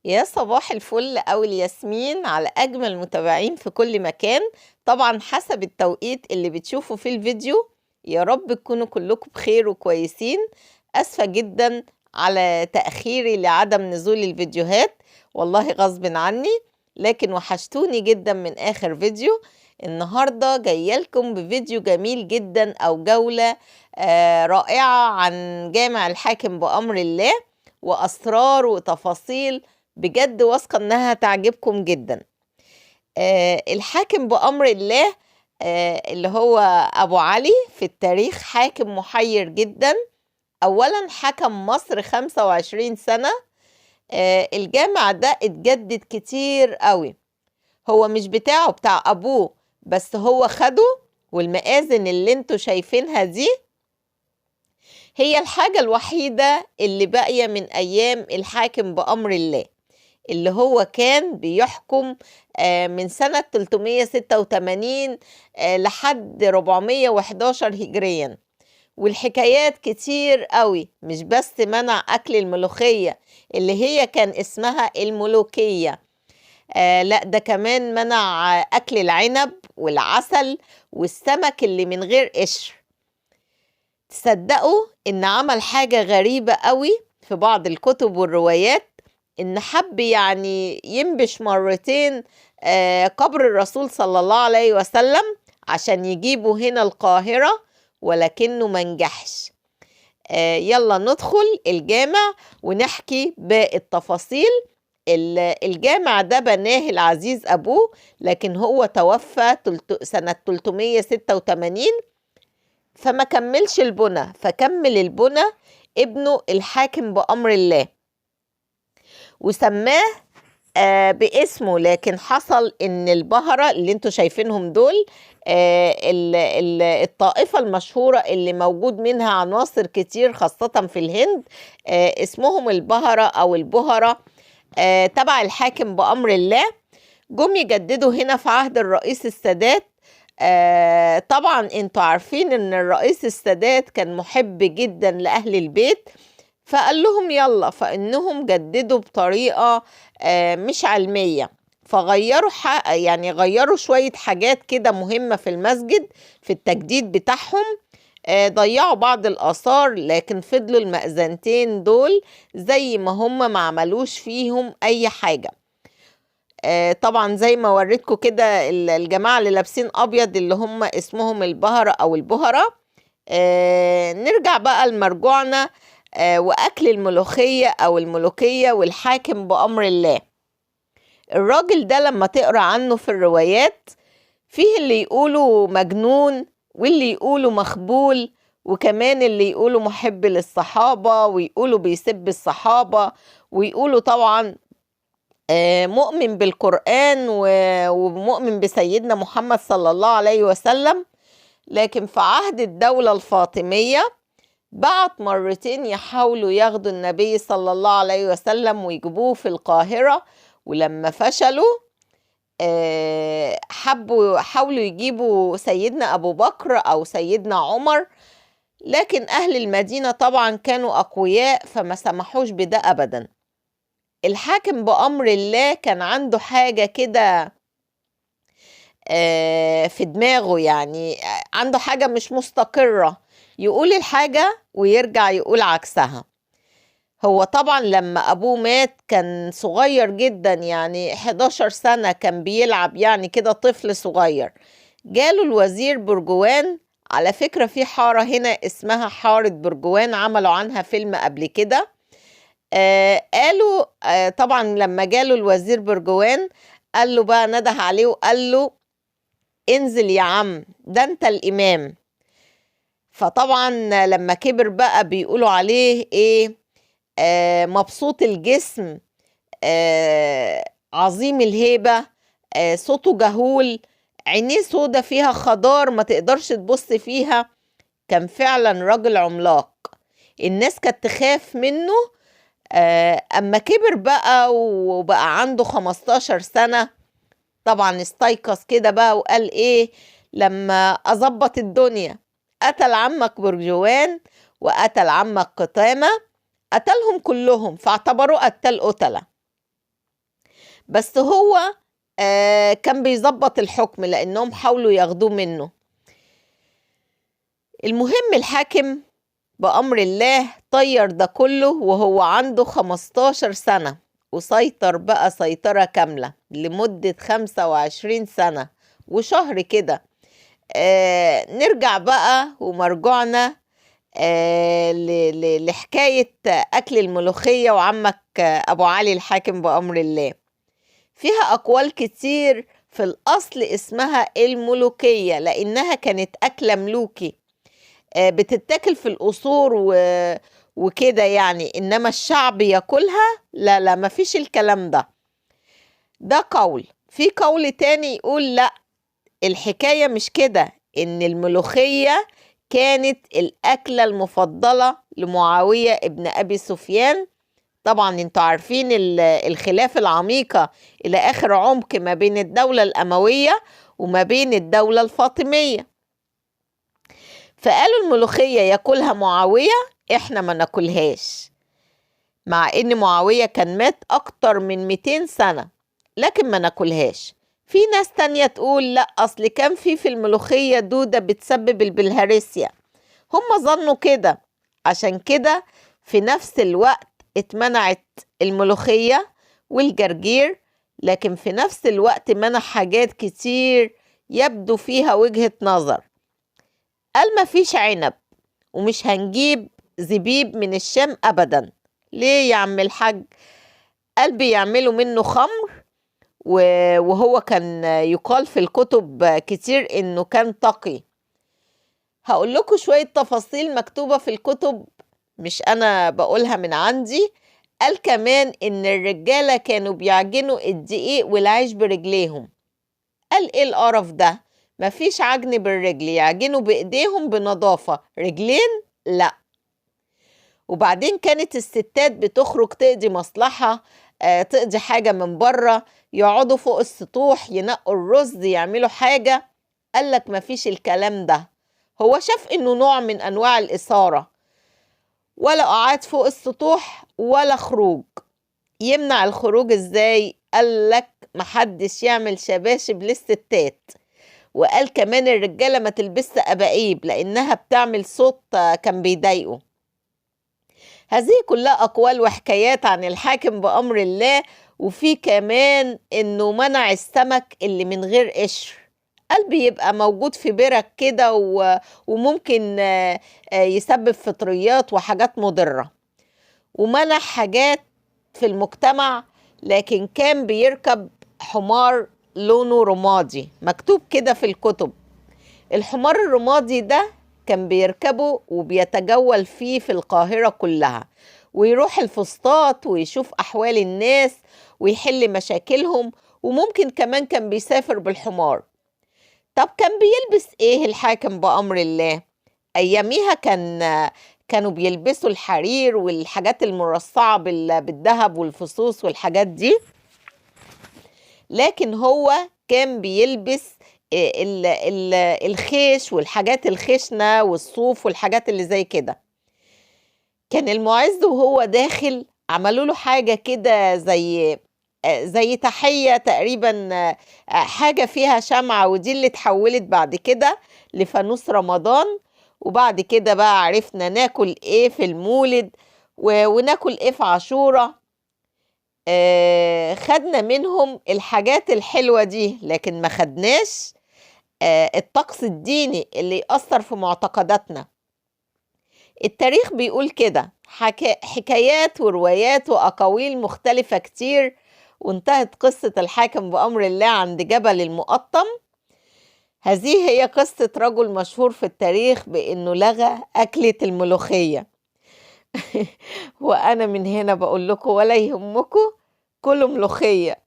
يا صباح الفل أو الياسمين على أجمل متابعين في كل مكان. طبعا حسب التوقيت اللي بتشوفوا فيه الفيديو. يا رب تكونوا كلكم بخير وكويسين. أسفة جدا على تأخيري لعدم نزول الفيديوهات، والله غصب عني، لكن وحشتوني جدا من آخر فيديو. النهاردة جايلكم بفيديو جميل جدا أو جولة رائعة عن جامع الحاكم بأمر الله وأسرار وتفاصيل بجد واثقة إنها تعجبكم جدا. الحاكم بأمر الله اللي هو أبو علي في التاريخ حاكم محير جدا. أولا حكم مصر 25 سنة. الجامع ده اتجدد كتير قوي، هو مش بتاعه، بتاع أبوه، بس هو خده. والمآذن اللي انتوا شايفينها دي هي الحاجة الوحيدة اللي باقية من أيام الحاكم بأمر الله، اللي هو كان بيحكم من سنة 386 لحد 411 هجريا. والحكايات كتير قوي، مش بس منع أكل الملوخية اللي هي كان اسمها الملوكية، لا ده كمان منع أكل العنب والعسل والسمك اللي من غير قشر. تصدقوا إن عمل حاجة غريبة قوي في بعض الكتب والروايات، إن حب يعني ينبش مرتين قبر الرسول صلى الله عليه وسلم عشان يجيبوا هنا القاهرة، ولكنه منجحش. يلا ندخل الجامع ونحكي باقي التفاصيل. الجامع ده بناه العزيز أبوه، لكن هو توفى سنة 386، فما كملش البنى، فكمل البنى ابنه الحاكم بأمر الله وسماه باسمه. لكن حصل ان البهرة اللي انتوا شايفينهم دول الطائفة المشهورة اللي موجود منها عناصر كتير خاصة في الهند، اسمهم البهرة او البهرة، تبع الحاكم بأمر الله. جم يجددوا هنا في عهد الرئيس السادات. طبعا انتوا عارفين ان الرئيس السادات كان محب جدا لأهل البيت، فقال لهم يلا، فإنهم جددوا بطريقة مش علمية، فغيروا يعني غيروا شوية حاجات كده مهمة في المسجد في التجديد بتاعهم. ضيعوا بعض الآثار، لكن فضلوا المأذنتين دول زي ما هم، ما عملوش فيهم أي حاجة. طبعا زي ما وريتكم كده الجماعة اللي لابسين أبيض اللي هم اسمهم البهرة أو البهرة. نرجع بقى لمرجوعنا وأكل الملوخية أو الملوكية والحاكم بأمر الله. الراجل ده لما تقرأ عنه في الروايات، فيه اللي يقولوا مجنون واللي يقولوا مخبول، وكمان اللي يقولوا محب للصحابة ويقولوا بيسب الصحابة، ويقولوا طبعا مؤمن بالقرآن ومؤمن بسيدنا محمد صلى الله عليه وسلم. لكن في عهد الدولة الفاطمية بعت مرتين يحاولوا ياخدوا النبي صلى الله عليه وسلم ويجيبوه في القاهرة، ولما فشلوا حاولوا يجيبوا سيدنا أبو بكر أو سيدنا عمر، لكن أهل المدينة طبعا كانوا أقوياء فما سمحوش بده أبدا. الحاكم بأمر الله كان عنده حاجة كده في دماغه، يعني عنده حاجة مش مستقرة، يقول الحاجة ويرجع يقول عكسها. هو طبعا لما أبوه مات كان صغير جدا، يعني 11 سنة، كان بيلعب يعني كده طفل صغير. جاله الوزير برجوان، على فكرة في حارة هنا اسمها حارة برجوان، عملوا عنها فيلم قبل كده. قالوا طبعا لما جاله الوزير برجوان قال له بقى، نده عليه وقال له انزل يا عم، ده انت الإمام. فطبعا لما كبر بقى بيقولوا عليه ايه، مبسوط الجسم، عظيم الهيبة، صوته جهول، عينيه سودة فيها خضار ما تقدرش تبص فيها. كان فعلا راجل عملاق، الناس كانت تخاف منه. أما كبر بقى وبقى عنده 15 سنة، طبعا استيقظ كده بقى وقال ايه، لما أظبط الدنيا قتل عمك برجوان وقتل عمك قتامة، قتلهم كلهم فاعتبروه قتال قتلة. بس هو كان بيظبط الحكم لأنهم حاولوا ياخدوه منه. المهم الحاكم بأمر الله طير ده كله وهو عنده 15 سنة، وسيطر بقى سيطرة كاملة لمدة 25 سنة وشهر كده. نرجع بقى ومرجعنا لحكاية أكل الملوخية وعمك أبو علي الحاكم بأمر الله. فيها أقوال كتير. في الأصل اسمها الملوكية لأنها كانت أكلة ملوكي بتتاكل في القصور وكده يعني، إنما الشعب ياكلها لا لا، مفيش الكلام ده. ده قول. في قول تاني يقول لا، الحكاية مش كده، إن الملوخية كانت الأكلة المفضلة لمعاوية ابن أبي سفيان. طبعا انتوا عارفين الخلاف العميقة إلى آخر عمق ما بين الدولة الأموية وما بين الدولة الفاطمية. فقالوا الملوخية ياكلها معاوية، احنا ما ناكلهاش، مع ان معاوية كان مات اكتر من 200 سنة، لكن ما ناكلهاش. في ناس تانية تقول لا، اصل كان في الملوخية دودة بتسبب البلهارسيا. هم ظنوا كده، عشان كده في نفس الوقت اتمنعت الملوخية والجرجير، لكن في نفس الوقت منع حاجات كتير يبدو فيها وجهة نظر. قال ما فيش عنب، ومش هنجيب زبيب من الشام أبدا. ليه يا عم الحاج؟ قال بيعملوا منه خمر، وهو كان يقال في الكتب كتير إنه كان تقي. هقول لكم شوية تفاصيل مكتوبة في الكتب، مش أنا بقولها من عندي. قال كمان إن الرجالة كانوا بيعجنوا الدقيق والعيش برجليهم. قال إيه القرف ده؟ مفيش عجن بالرجل، يعجنوا بإيديهم بنظافة، رجلين لا. وبعدين كانت الستات بتخرج تقضي مصلحة، تقضي حاجة من بره، يقعدوا فوق السطوح ينقوا الرز، يعملوا حاجة. قالك مفيش الكلام ده. هو شاف إنه نوع من أنواع الإثارة، ولا قعد فوق السطوح ولا خروج. يمنع الخروج إزاي؟ قالك محدش يعمل شباشب للستات. وقال كمان الرجالة ما تلبس أباقيب لأنها بتعمل صوت كان بيضايقه. هذه كلها أقوال وحكايات عن الحاكم بأمر الله. وفي كمان إنه منع السمك اللي من غير قشر، قال بيبقى موجود في برك كده وممكن يسبب فطريات وحاجات مضرة. ومنع حاجات في المجتمع، لكن كان بيركب حمار لونه رمادي، مكتوب كده في الكتب. الحمار الرمادي ده كان بيركبه وبيتجول فيه في القاهرة كلها، ويروح الفسطاط ويشوف أحوال الناس ويحل مشاكلهم، وممكن كمان كان بيسافر بالحمار. طب كان بيلبس ايه الحاكم بأمر الله؟ أياميها كانوا بيلبسوا الحرير والحاجات المرصعة بالذهب والفصوص والحاجات دي، لكن هو كان بيلبس الخيش والحاجات الخشنة والصوف والحاجات اللي زي كده. كان المعز وهو داخل عملوا له حاجة كده زي تحية تقريبا، حاجة فيها شمعة، ودي اللي اتحولت بعد كده لفانوس رمضان. وبعد كده بقى عرفنا ناكل ايه في المولد وناكل ايه في عاشورا. خدنا منهم الحاجات الحلوة دي، لكن ما خدناش الطقس الديني اللي يأثر في معتقداتنا. التاريخ بيقول كده، حكايات وروايات وأقاويل مختلفة كتير، وانتهت قصة الحاكم بأمر الله عند جبل المقطم. هذه هي قصة رجل مشهور في التاريخ بأنه لغى أكلة الملوخية. وأنا من هنا بقول لكم ولا يهمكم كلوا ملوخية.